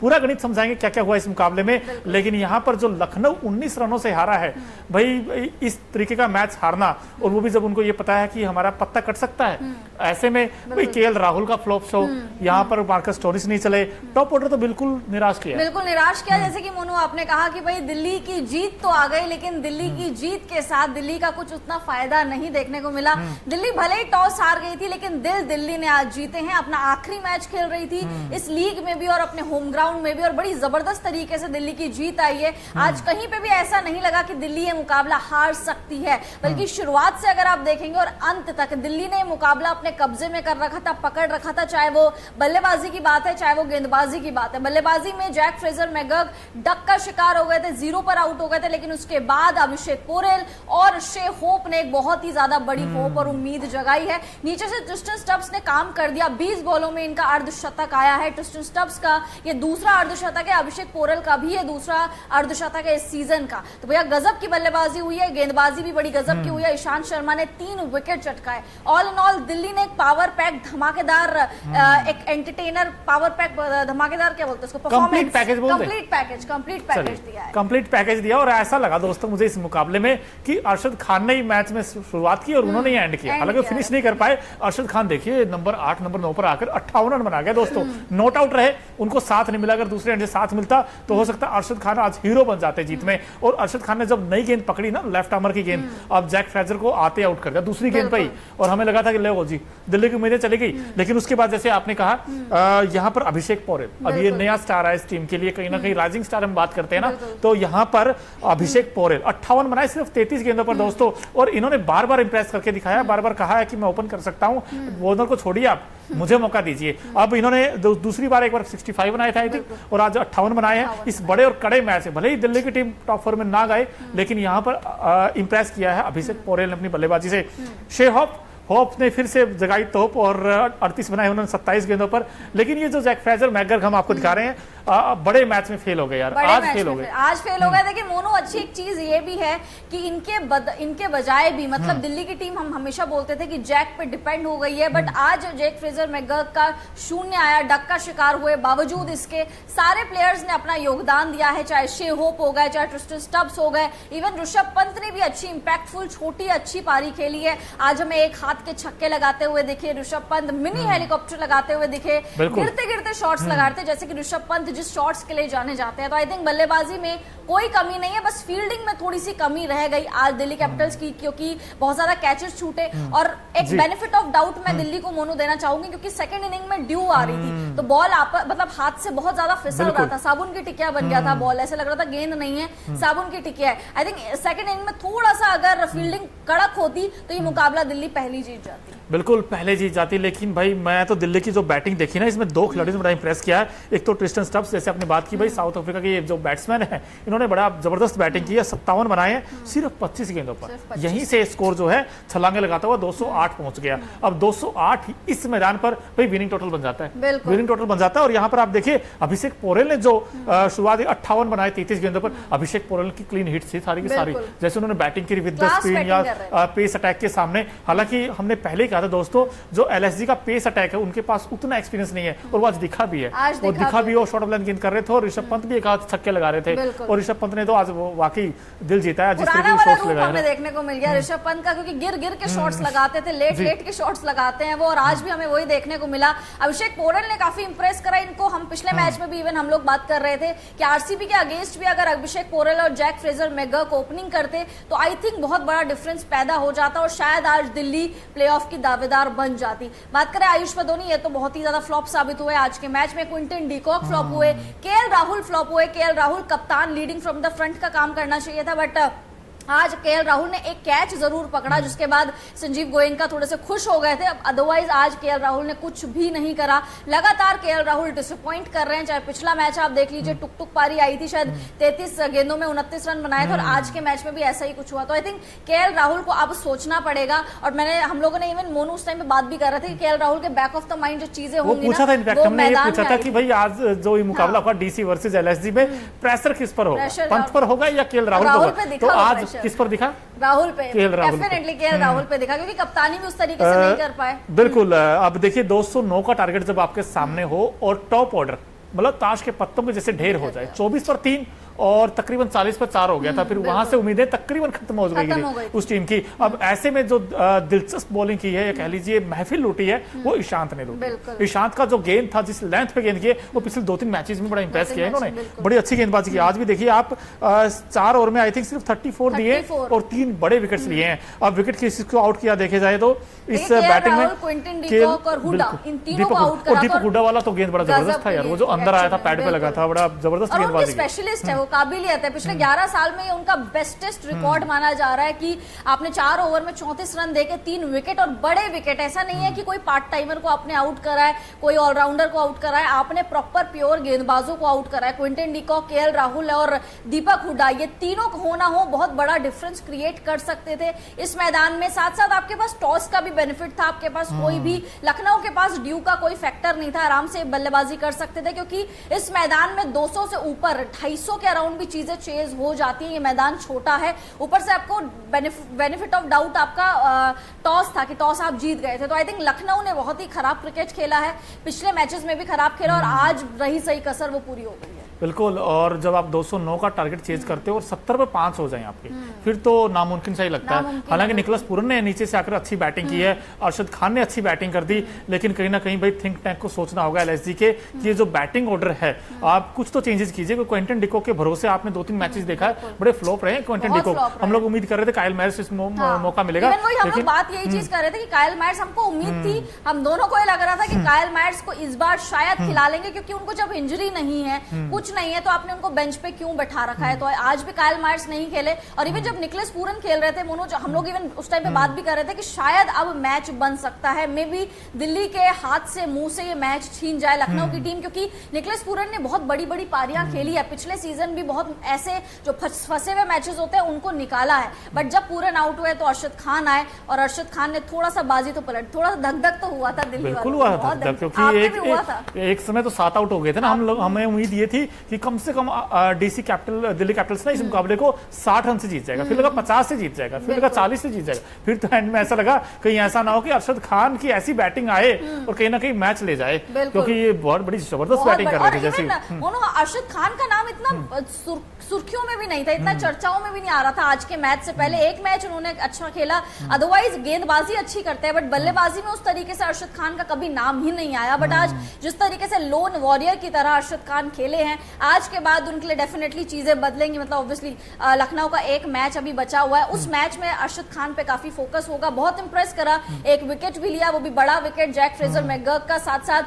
पूरा गणित समझाएंगे क्या क्या हुआ इस मुकाबले में। लेकिन यहाँ पर जो लखनऊ 19 रनों से हारा है भाई, इस तरीके का मैच हारना, और वो भी जब उनको ये पता है कि हमारा पत्ता कट सकता है, ऐसे में भाई केएल राहुल का फ्लॉप शो, यहाँ पर मार्कस स्टोनिस नहीं चले, टॉप ऑर्डर तो बिल्कुल निराश किया, बिल्कुल निराश किया। जैसे कि मोनू आपने कहा कि भाई दिल्ली की जीत तो आ गई, लेकिन दिल्ली की जीत के साथ दिल्ली का कुछ उतना फायदा नहीं देखने को मिला। दिल्ली भले ही टॉस हार गई थी, लेकिन दिल्ली ने आज जीते हैं। अपना आखिरी मैच खेल रही थी इस लीग में भी और अपने होम ग्राउंड में भी, और बड़ी जबरदस्त तरीके से दिल्ली की जीत आई है। आज कहीं पे भी ऐसा नहीं लगा कि दिल्ली ये मुकाबला हार सकती है, बल्कि शुरुआत से अगर आप देखेंगे और अंत तक दिल्ली ने मुकाबला अपने कब्जे में कर रखा था, पकड़ रखा था। चाहे वो बल्लेबाजी की बात है, चाहे वो गेंदबाजी की बात है। बल्लेबाजी में जैक फ्रेजर मैकगर्क डक का शिकार हो गए थे, 0 पर आउट हो गए थे, लेकिन उसके बाद अभिषेक पोरेल और शे होप ने एक बहुत ही ज्यादा बड़ी होप और उम्मीद जगाई है। नीचे से ट्रिस्टन स्टब्स ने काम कर दिया, 20 बॉलों में इनका अर्धशतक आया है। ट्रिस्टन स्टब्स का ये दूसरा अर्धशतक है, अभिषेक पोरेल का भी ये दूसरा अर्धशतक है इस सीजन का। तो भैया गजब की बल्लेबाजी हुई है, गेंदबाजी भी बड़ी गजब की हुई है। ईशांत शर्मा ने 3 विकेट चटकाए। ऑल इन ऑल दिल्ली ने एक पावर पैक धमाकेदार, एक एंटरटेनर पावर पैक धमाकेदार, क्या बोलते हैं उसको, कंप्लीट पैकेज दिया है, कंप्लीट पैकेज दिया। और ऐसा लगा दोस्तों मुझे इस मुकाबले में कि अरशद खान ने ही मैच में शुरुआत की और उन्होंने ही एंड किया, हालांकि फिनिश नहीं कर पाए। अरशद खान देखिए नंबर 8 नंबर 9 पर आकर 58 रन बना गया दोस्तों। नॉट आउट रहे, उनको साथ नहीं मिला, अगर दूसरे एंड से साथ मिलता तो हो सकता है अरशद खान आज हीरो बन जाते जीत में। और अरशद खान ने जब नई गेंद पकड़ी ना, लेफ्ट आर्मर की गेंद, अब जैक फ्रेजर को आते आउट कर दिया दूसरी गेंद पे ही, और हमें लगा था कि ले जी दिल्ली की उम्मीदें चली गई। लेकिन उसके बाद जैसे आपने कहा यहाँ पर अभिषेक पोरेल, अब ये नया स्टार है इस टीम के लिए, कहीं ना कहीं राइजिंग स्टार हम बात करते हैं ना, तो यहाँ पर अभिषेक पोरेल 58 बनाए सिर्फ 33 गेंदों पर दोस्तों। और इन्होंने बार बार इंप्रेस करके दिखाया, बार बार कहा है कि मैं ओपन कर सकता हूँ, बॉलर को छोड़िए आप, मुझे मौका दीजिए। अब इन्होंने दूसरी बार एक बार 65 बनाए थे आई थिंक, और आज 58 बनाए हैं इस बड़े और कड़े मैच से। भले ही दिल्ली की टीम टॉप 4 में ना गए, लेकिन यहाँ पर इंप्रेस किया है अभिषेक पोरेल ने अपनी बल्लेबाजी से। शे होप ने फिर से जगाई तोप और 38 बनाए उन्होंने 27 गेंदों पर। लेकिन ये जो जैक फ्रेजर मैकगर्क हम आपको दिखा रहे हैं, बड़े मैच में फेल हो गए यार, आज फेल हो गए, आज फेल हो गए। देखिए मोनू, अच्छी एक चीज ये भी है कि इनके बजाय भी, मतलब दिल्ली की टीम हम हमेशा बोलते थे कि जैक पे डिपेंड हो गई है, बट आज जैक फ्रेजर मैकगर्क का 0 आया, डक का शिकार हुए, बावजूद इसके सारे प्लेयर्स ने अपना योगदान दिया है। चाहे शे होप हो गए, चाहे ट्रिस्टन स्टब्स हो गए, इवन ऋषभ पंत ने भी अच्छी इंपैक्टफुल छोटी अच्छी पारी खेली है। आज हमें एक हाथ के छक्के लगाते हुए दिखे ऋषभ पंत, मिनी हेलीकॉप्टर लगाते हुए दिखे, गिरते गिरते शॉट्स लगाते, जैसे कि ऋषभ पंत जिस शॉट्स के लिए जाने जाते हैं। तो आई थिंक बल्लेबाजी में कोई कमी नहीं है, बस फील्डिंग में थोड़ी सी कमी रह गई आज दिल्ली कैपिटल्स की, क्योंकि बहुत ज्यादा कैचेस छूटे। और एक बेनिफिट ऑफ डाउट मैं दिल्ली को मोनू देना चाहूंगी, क्योंकि सेकंड इनिंग में ड्यू आ रही थी, तो बॉल मतलब हाथ से बहुत ज्यादा फिसल रहा था, साबुन की टिकिया बन गया था बॉल, ऐसे लग रहा था गेंद नहीं है, साबुन की टिकिया है। आई थिंक सेकंड इनिंग में थोड़ा सा अगर फील्डिंग कड़क होती तो ये मुकाबला दिल्ली पहली जीत जाती, बिल्कुल पहले जीत जाती। लेकिन भाई मैं तो दिल्ली की जो बैटिंग देखी ना, इसमें 2 खिलाड़ियों ने बड़ा इंप्रेस किया है। एक तो ट्रिस्टन स्टब्स, जैसे आपने बात की भाई, साउथ अफ्रीका के जो बैट्समैन है, इन्होंने बड़ा जबरदस्त बैटिंग की है, 57 बनाए हैं सिर्फ 25 गेंदों पर। यहीं से स्कोर जो है छलांगे लगाता हुआ 208 पहुंच गया। अब 208 इस मैदान पर भाई विनिंग टोटल बन जाता है, विनिंग टोटल बन जाता है। और यहाँ पर आप देखिए अभिषेक पोरेल ने जो शुरुआती 58 बनाए 33 गेंदों पर, अभिषेक पोरेल की क्लीन हिट थी सारी की सारी, जैसे उन्होंने बैटिंग की विद द स्पिन या पेस अटैक के सामने। हालांकि हमने पहले ही कहा था दोस्तों, जो एलएसजी का पेस अटैक है उनके पास उतना एक्सपीरियंस नहीं है, और वो आज दिखा भी है, और दिखा भी हो, शॉर्ट ऑफ लाइन गेंद कर रहे थे, और ऋषभ पंत भी एक हाथ छक्के लगा रहे थे, और ऋषभ पंत ने तो आज वो वाकई दिल जीता है जिस तरीके से शॉट्स लगाए हमें देखने को मिल गया ऋषभ पंत का, क्योंकि गिर गिर के शॉट्स लगाते थे, लेट के शॉट्स लगाते हैं वो, और आज भी हमें वही देखने को मिला। अभिषेक पोरेल ने काफी इंप्रेस करा इनको। हम पिछले मैच में भी इवन हम लोग बात कर रहे थे कि आरसीबी के अगेंस्ट भी अगर अभिषेक पोरेल और जैक फ्रेजर मैकगर्क ओपनिंग करते तो आई थिंक बहुत बड़ा डिफरेंस पैदा हो जाता, और शायद आज दिल्ली प्लेऑफ की दावेदार बन जाती। बात करें आयुष पदोनी, ये तो बहुत ही ज्यादा फ्लॉप साबित हुए आज के मैच में। क्विंटन डीकॉक फ्लॉप हुए, केएल राहुल फ्लॉप हुए। केएल राहुल कप्तान लीडिंग फ्रॉम द फ्रंट का काम करना चाहिए था, बट आज केएल राहुल ने एक कैच जरूर पकड़ा, जिसके बाद संजीव गोयनका थोड़े से खुश हो गए थे। अब अदरवाइज आज केएल राहुल ने कुछ भी नहीं करा। लगातार केएल राहुल डिसअपॉइंट कर रहे हैं। चाहे पिछला मैच आप देख लीजिए, टुक टुक पारी आई थी, शायद 33 गेंदों में 29 रन बनाए थे, और आज के मैच में भी ऐसा ही कुछ हुआ। तो आई थिंक केएल राहुल को अब सोचना पड़ेगा। और हम लोगों ने इवन मोनू उस टाइम पे बात भी कर रहे थे कि केएल राहुल के बैक ऑफ द माइंड जो चीजें होंगी, पूछा था इनफैक्ट हमने ये पूछा था कि भाई आज जो मुकाबला होगा डीसी वर्सेस एलएसजी में, प्रेशर किस पर होगा, पंत पर होगा या केएल राहुल पर? तो आज किस पर दिखा? राहुल पे, डेफिनेटली केएल राहुल पे दिखा, क्योंकि कप्तानी भी उस तरीके से नहीं कर पाए। बिल्कुल। अब देखिए 209 का टारगेट जब आपके सामने हो और टॉप ऑर्डर मतलब ताश के पत्तों के जैसे ढेर हो जाए। 24 पर 3 और तकरीबन 40 पर 4 हो गया था। फिर वहां से उम्मीदें तकरीबन खत्म हो गई थी उस टीम की। अब ऐसे में जो दिलचस्प बॉलिंग की है, कह लीजिए महफिल लूटी है, वो ईशांत ने लूटी। ईशांत का जो गेंद था, जिस लेंथ पे गेंद किए, वो पिछले 2-3 मैचेस में बड़ा इंप्रेस किया इन्होंने, बड़ी अच्छी गेंदबाजी की। आज भी देखिए आप 4 ओवर में आई थिंक सिर्फ 34 दिए और 3 बड़े विकेट्स लिए हैं। अब विकेट किसको आउट किया देखे जाए तो इस बैटिंग में दीपक हुड्डा वाला तो गेंद बड़ा जबरदस्त था यार, वो जो अंदर आया था पैड पे लगा था, बड़ा जबरदस्त गेंदबाजी। स्पेशलिस्ट है वो, काबिलियत है। पिछले 11 साल में उनका बेस्टेस्ट रिकॉर्ड माना जा रहा है कि आपने 4 ओवर में 34 रन देके 3 विकेट और बड़े विकेट। ऐसा नहीं है कि कोई पार्ट टाइमर को आपने आउट करा है, कोई ऑलराउंडर को आउट करा है, आपने प्रॉपर प्योर गेंदबाजों को आउट करा है। क्विंटन डिकॉक, केएल राहुल और दीपक हुड्डा, ये तीनों होना हो बहुत बड़ा डिफरेंस क्रिएट कर सकते थे इस मैदान में। साथ साथ आपके पास टॉस का भी बेनिफिट था, आपके पास कोई भी लखनऊ के पास ड्यू का कोई फैक्टर नहीं था, आराम से बल्लेबाजी कर सकते थे, क्योंकि इस मैदान में 200 से ऊपर 250 के अराउंड भी चीजें चेज हो जाती है। ये मैदान छोटा है, ऊपर से आपको बेनिफिट ऑफ डाउट आपका टॉस था कि टॉस आप जीत गए थे। तो आई थिंक लखनऊ ने बहुत ही खराब क्रिकेट खेला है, पिछले मैचेस में भी खराब खेला और आज रही सही कसर वो पूरी हो गई है। बिल्कुल, और जब आप 209 का टारगेट चेज करते हो और 70 पे 5 हो जाए आपके, फिर तो नामुमकिन सा ही लगता है। हालांकि निकोलस पूरन ने नीचे से आकर अच्छी बैटिंग की है, अरशद खान ने अच्छी बैटिंग कर दी, लेकिन कहीं ना कहीं भाई थिंक टैंक को सोचना होगा एलएसजी के कि ये जो बैटिंग ऑर्डर है आप कुछ तो चेंजेस कीजिए। क्विंटन डिकॉक के भरोसे आपने 2-3 मैचेस देखा है, बड़े फ्लॉप रहे क्विंटन डिकॉक। हम लोग उम्मीद कर रहे थे काइल मैयर्स इस मौका मिलेगा, हम लोग बात यही चीज कर रहे थे कि काइल मैयर्स, हमको उम्मीद थी, हम दोनों को लग रहा था कि काइल मैयर्स को इस बार शायद खिला लेंगे, क्योंकि उनको जब इंजरी नहीं है, कुछ नहीं है, तो आपने उनको बेंच पे क्यों बैठा रखा है। तो आज भी काइल मैयर्स नहीं खेले। और इवन जब निकोलस पूरन खेल रहे थे मोनो, हम लोग इवन उस टाइम पे बात भी कर रहे थे कि शायद अब मैच बन सकता है, मे बी दिल्ली के हाथ से मुंह से ये मैच छीन जाए लखनऊ की टीम, क्योंकि निकोलस पूरन ने बहुत बड़ी बड़ी पारियां खेली है पिछले सीजन भी, बहुत ऐसे जो फंसे हुए मैचेस होते हैं उनको निकाला है। बट जब पूरन आउट हुए तो अरशद खान आए और अरशद खान ने थोड़ा सा बाजी तो पलट, थोड़ा सा धक तो हुआ था दिल्ली वालों, क्योंकि एक समय तो 7 आउट हो गए थे ना हम लोग। हमें उम्मीद ये थी कि कम से कम डीसी कैपिटल दिल्ली कैपिटल्स ना इस मुकाबले को 60 रन से जीत जाएगा, फिर लगा 50 से जीत जाएगा, फिर लगा 40 से जीत जाएगा, फिर तो एंड में ऐसा लगा कहीं ऐसा ना हो कि अरशद खान की ऐसी बैटिंग आए और कहीं ना कहीं मैच ले जाए, क्योंकि ये बहुत बड़ी जबरदस्त बैटिंग कर रहे थे। जैसे अरशद खान का नाम इतना सुर्खियों में भी नहीं था, इतना चर्चाओं में भी नहीं आ रहा था आज के मैच से पहले। एक मैच उन्होंने अच्छा खेला, अदरवाइज गेंदबाजी अच्छी करते हैं, बट बल्लेबाजी में उस तरीके से अरशद खान का कभी नाम ही नहीं आया। बट आज जिस तरीके से लोन वॉरियर की तरह अरशद खान खेले हैं, आज के बाद उनके लिए डेफिनेटली चीजें बदलेंगी। मतलब ऑब्वियसली लखनऊ का एक मैच अभी बचा हुआ है, उस मैच में अरशद खान पे काफी फोकस होगा। बहुत इंप्रेस करा, एक विकेट भी लिया, वो भी बड़ा विकेट जैक फ्रेजर मैकगर्क का, साथ साथ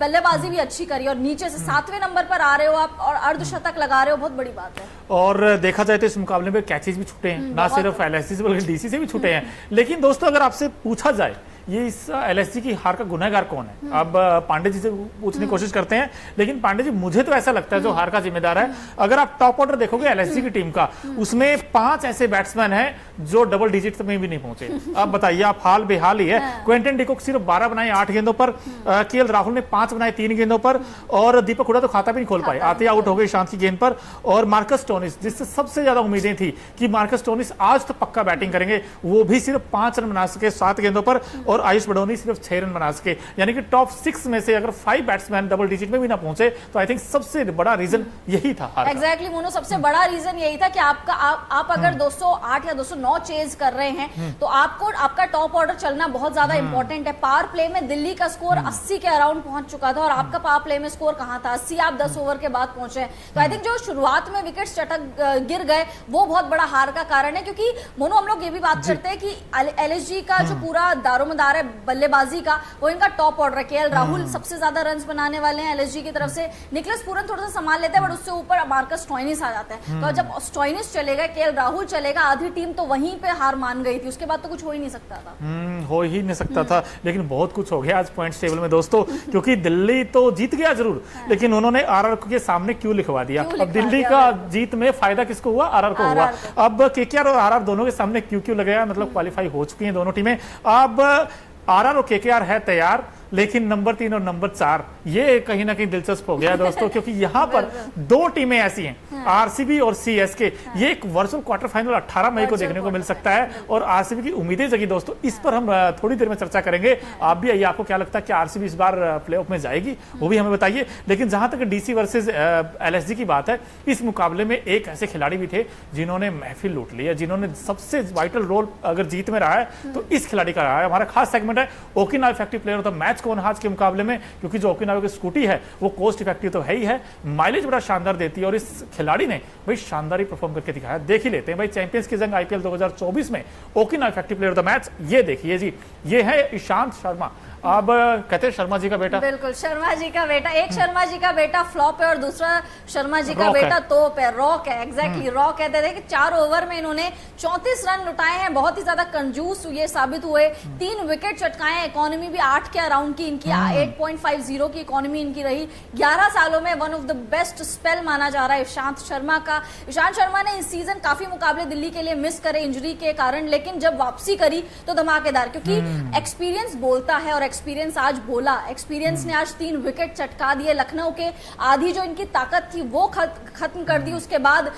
बल्लेबाजी भी अच्छी करी और नीचे से 7वें नंबर पर आ रहे हो आप और अर्धशतक लगा रहे हो, बहुत बड़ी बात है। और देखा जाए तो इस मुकाबले में कैचेस भी छूटे हैं, ना सिर्फ एलएसजी से बल्कि डीसी से भी छूटे हैं। लेकिन दोस्तों अगर आपसे पूछा जाए ये इस एलएसजी की हार का गुनहगार कौन है, अब पांडे जी से पूछने की कोशिश करते हैं। लेकिन पांडे जी, मुझे तो ऐसा लगता है जो हार का जिम्मेदार है, अगर आप टॉप ऑर्डर देखोगे एलएसजी की टीम का, उसमें 5 ऐसे बैट्समैन हैं जो डबल डिजिट में भी नहीं पहुंचे। अब बताइए, आप हाल बेहाल ही है। क्विंटन डिकॉक सिर्फ 12 बनाए 8 गेंदों पर, केएल राहुल ने 5 बनाए 3 गेंदों पर, और दीपक हुड्डा तो खाता भी नहीं खोल पाए, आते आउट हो गए ईशांत की गेंद पर। और मार्कस स्टोनिस, जिससे सबसे ज्यादा उम्मीदें थी कि मार्कस स्टोनिस आज तो पक्का बैटिंग करेंगे, वो भी सिर्फ 5 रन बना सके 7 गेंदों पर, और आयुष बडोनी सिर्फ 6 रन बना सके। यानी कि टॉप 6 में से अगर 5 बैट्समैन डबल डिजिट में भी ना पहुंचे, तो आई थिंक सबसे बड़ा रीजन यही था। एग्जैक्टली मोनू, सबसे बड़ा रीजन यही था कि आप अगर 208 या 209 चेज कर रहे हैं तो आपका टॉप ऑर्डर चलना बहुत ज्यादा इंपॉर्टेंट है। पावर प्ले में दिल्ली का स्कोर 80 के अराउंड पहुंच चुका था और आपका पावर प्ले में स्कोर कहां था, 80 आप 10 ओवर के बाद पहुंचे। तो आई थिंक जो शुरुआत में विकेट चटक गिर गए वो बहुत बड़ा हार का कारण है, क्योंकि मोनू हम लोग ये भी बात करते हैं कि एलएसजी का जो पूरा दारोमदार है बल्लेबाजी का, वो इनका टॉप ऑर्डर है। केएल राहुल सबसे ज्यादा रन्स बनाने वाले हैं एलएसजी की तरफ से, निकोलस पूरन थोड़ा सा संभाल लेते हैं, बट उससे ऊपर मार्कस स्टोइनिस आ जाता है। तो जब स्टोइनिस चलेगा, केएल राहुल चलेगा, आधी टीम तो वहीं पे हार मान गई थी, उसके बाद तो कुछ हो ही नहीं सकता था। हो ही नहीं सकता था, लेकिन बहुत कुछ हो गया आज पॉइंट्स टेबल में दोस्तों, क्योंकि दिल्ली तो जीत गया जरूर, लेकिन उन्होंने आरआर के सामने क्यों लिखवा दिया। अब दिल्ली का जीत में फायदा किसको हुआ, आरआर को हुआ। अब केकेआर और आरआर दोनों के सामने क्यों लगाया, मतलब क्वालिफाई हो चुकी हैं दोनों टीमें। अब आरआर और केकेआर है तैयार लेकिन नंबर 3 और नंबर 4 ये कहीं ना कहीं दिलचस्प हो गया दोस्तों, क्योंकि यहाँ पर दो टीमें ऐसी हैं, आरसीबी और सीएसके। ये एक वर्चुअल क्वार्टर फाइनल 18 मई को देखने को मिल सकता है और आरसीबी की उम्मीदें जगी दोस्तों, इस पर हम थोड़ी देर में चर्चा करेंगे। आप भी आइए, आपको क्या लगता है कि आरसीबी इस बार प्लेऑफ में जाएगी, वो भी हमें बताइए। लेकिन जहां तक डीसी वर्सेस एलएसजी की बात है, इस मुकाबले में एक ऐसे खिलाड़ी भी थे जिन्होंने महफिल लूट ली है, जिन्होंने सबसे वाइटल रोल अगर जीत में रहा है तो इस खिलाड़ी का रहा है। हमारा खास सेगमेंट है Okinawa effective player of the match कौन आज के मुकाबले में, क्योंकि जो ओकिनावा की स्कूटी है वो कोस्ट इफेक्टिव तो है ही है, माइलेज बड़ा शानदार देती है और इस खिलाड़ी ने भाई शानदार ही परफॉर्म करके दिखाया। देख ही लेते हैं भाई चैंपियंस की जंग आईपीएल 2024 में Okinawa effective player of the match, ये देखिए जी, ये है ईशांत शर्मा। अब कहते हैं शर्मा जी का बेटा, बिल्कुल शर्मा जी का बेटा, एक शर्मा जी का बेटा फ्लॉप है और दूसरा शर्मा जी का रॉक बेटा है। तोप है, रॉक है, एग्जैक्टली रॉक कहते थे कि 4 ओवर में इन्होंने 34 रन लुटाए हैं, बहुत ही ज्यादा कंजूस ये साबित हुए, 3 विकेट चटकाए हैं, इकोनॉमी भी 8 के अराउंड की इनकी 8.50 की इकोनॉमी इनकी रही। 11 सालों में one of the best spell माना जा रहा है ईशांत शर्मा का। ईशांत शर्मा ने इस सीजन काफी मुकाबले दिल्ली के लिए मिस करे इंजरी के कारण, लेकिन जब वापसी करी तो धमाकेदार, क्योंकि एक्सपीरियंस बोलता है और एक्सपीरियंस आज बोला। एक्सपीरियंस ने आज 3 विकेट चटका दिए, लखनऊ के आधी जो इनकी ताकत थी वो खत्म कर दी। उसके बाद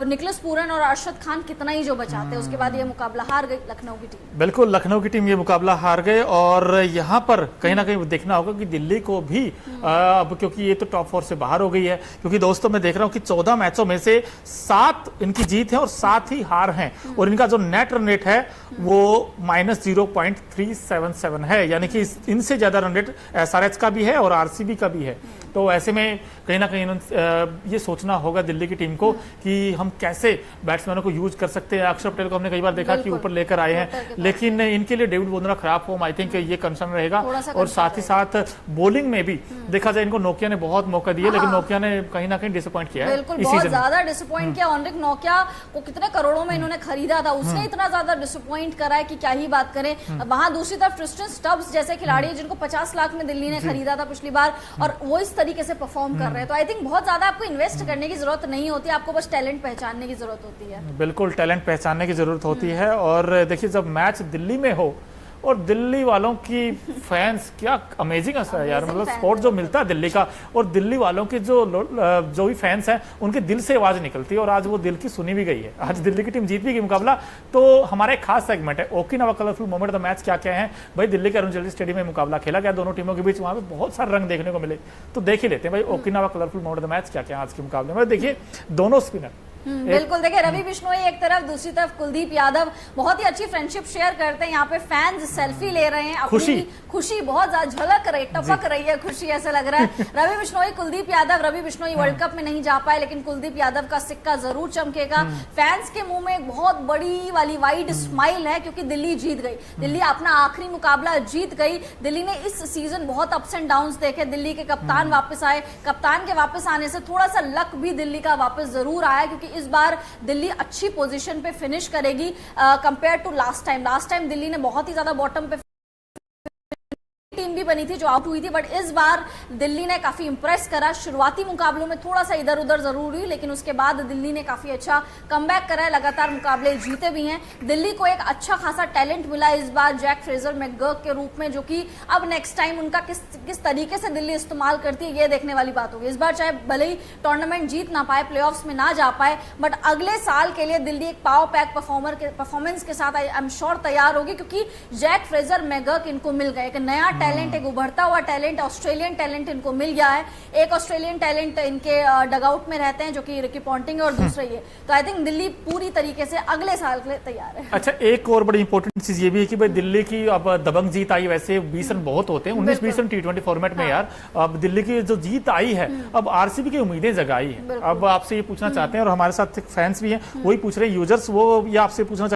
निकलस पूरन और अरशद खान कितना ही जो बचाते, उसके बाद ये मुकाबला हार गई लखनऊ की टीम। बिल्कुल लखनऊ की टीम ये मुकाबला हार गए और यहाँ पर कहीं ना कहीं देखना होगा कि दिल्ली को भी अब, क्योंकि ये तो टॉप 4 से बाहर हो गई है, क्योंकि दोस्तों मैं देख रहा हूँ कि 14 मैचों में से 7 इनकी जीत है और 7 ही हार हैं और इनका जो नेट रन रेट है वो -0.377 है, यानी कि इनसे ज्यादा रन रेट एसआरएच का भी है और आरसीबी का भी है। तो ऐसे में कहीं ना कहीं ये सोचना होगा दिल्ली की टीम को कि हम कैसे बैट्समैनों को यूज कर सकते हैं। अक्षर पटेल को हमने कई बार देखा कि ऊपर लेकर आए हैं, लेकिन इनके लिए डेविड वॉर्नर खराब फॉर्म, आई थिंक ये कंसर्न रहेगा। और साथ ही साथ बॉलिंग में भी देखा जाए, इनको नोकिया ने बहुत मौका दिए, लेकिन नोकिया ने कहीं ना कहीं डिसअपॉइंट किया है, बिल्कुल बहुत ज्यादा डिसअपॉइंट किया। ऑनरिक नोकिया को कितने करोड़ों में इन्होंने खरीदा था, उसने इतना ज्यादा डिसअपॉइंट करा है कि क्या ही बात करें। वहां दूसरी तरफ ट्रिस्टन स्टब्स जैसे खिलाड़ी जिनको 50 लाख में दिल्ली ने खरीदा था पिछली बार और वो इस तरीके से परफॉर्म कर रहे हैं, तो आई थिंक बहुत ज्यादा आपको इन्वेस्ट करने की जरूरत नहीं होती, आपको बस टैलेंट पहचानने की जरूरत होती है। बिल्कुल टैलेंट पहचानने की जरूरत होती है। और देखिए जब मैच दिल्ली में हो और दिल्ली वालों की फैंस, क्या अमेजिंग है यार, मतलब सपोर्ट जो मिलता है दिल्ली का, और दिल्ली वालों के जो भी फैंस हैं उनके दिल से आवाज निकलती है और आज वो दिल की सुनी भी गई है। आज दिल्ली की टीम जीत भी गई मुकाबला। तो हमारा एक खास सेगमेंट है Okinawa colourful moment the match, क्या क्या है भाई। दिल्ली के अरुण जेटली स्टेडियम में मुकाबला खेला गया दोनों टीमों के बीच, वहां पे बहुत सारे रंग देखने को मिले, तो देख ही लेते हैं भाई Okinawa colourful moment the match क्या क्या आज के मुकाबले में। देखिए दोनों स्पिनर बिल्कुल, देखिए रवि बिश्नोई एक तरफ, दूसरी तरफ कुलदीप यादव, बहुत ही अच्छी फ्रेंडशिप शेयर करते हैं। यहाँ पे फैंस सेल्फी ले रहे हैं, अपनी खुशी बहुत ज्यादा झलक रही, टपक रही है खुशी, ऐसा लग रहा है। रवि बिश्नोई कुलदीप यादव, रवि बिश्नोई वर्ल्ड कप में नहीं जा पाए, लेकिन कुलदीप यादव का सिक्का जरूर चमकेगा। फैंस के मुंह में एक बहुत बड़ी वाली वाइड स्माइल है, क्योंकि दिल्ली जीत गई, दिल्ली अपना आखिरी मुकाबला जीत गई। दिल्ली ने इस सीजन बहुत अप्स एंड डाउन्स देखे, दिल्ली के कप्तान वापस आए, कप्तान के वापस आने से थोड़ा सा लक भी दिल्ली का वापस जरूर आया, क्योंकि इस बार दिल्ली अच्छी पोजीशन पे फिनिश करेगी compare to last time. Last time Delhi ने बहुत ही ज्यादा बॉटम पे टीम भी बनी थी जो आउट हुई थी, बट इस बार दिल्ली ने काफी इंप्रेस करा। शुरुआती मुकाबलों में थोड़ा सा इधर उधर जरूर हुई, लेकिन उसके बाद दिल्ली ने काफी अच्छा कमबैक करा है, लगातार मुकाबले जीते भी हैं। दिल्ली को एक अच्छा खासा टैलेंट मिला इस बार जैक फ्रेजर मैकगर्क के रूप में, जो कि अब नेक्स्ट टाइम उनका किस तरीके से दिल्ली इस्तेमाल करती है ये देखने वाली बात होगी। इस बार चाहे भले ही टूर्नामेंट जीत ना पाए, प्लेऑफ्स में ना जा पाए, बट अगले साल के लिए दिल्ली एक पावर पैक परफॉर्मेंस के साथ आई एम श्योर तैयार होगी, क्योंकि जैक फ्रेजर मैकगर्क इनको मिल गए, एक नया टैलेंट, एक उभरता हुआ टैलेंट, ऑस्ट्रेलियन टैलेंट इनको मिल गया है। एक ऑस्ट्रेलियन टैलेंट इनके डगआउट में रहते हैं जो कि रिकी पॉन्टिंग है, और दूसरा ये, तो आई थिंक दिल्ली पूरी तरीके से अगले साल के लिए तैयार है। अच्छा, एक और बड़ी इंपॉर्टेंट चीज ये भी है कि भाई दिल्ली की अब दबंग जीत आई, वैसे 20 रन बहुत होते हैं 19-20 रन T20 फॉर्मेट में यार, अब दिल्ली की जो जीत आई है अब आरसीबी की उम्मीदें जगाई है। अब आपसे ये पूछना चाहते हैं और हमारे साथ फैंस भी हैं, वही पूछ रहे हैं यूजर्स, वो ये आपसे पूछना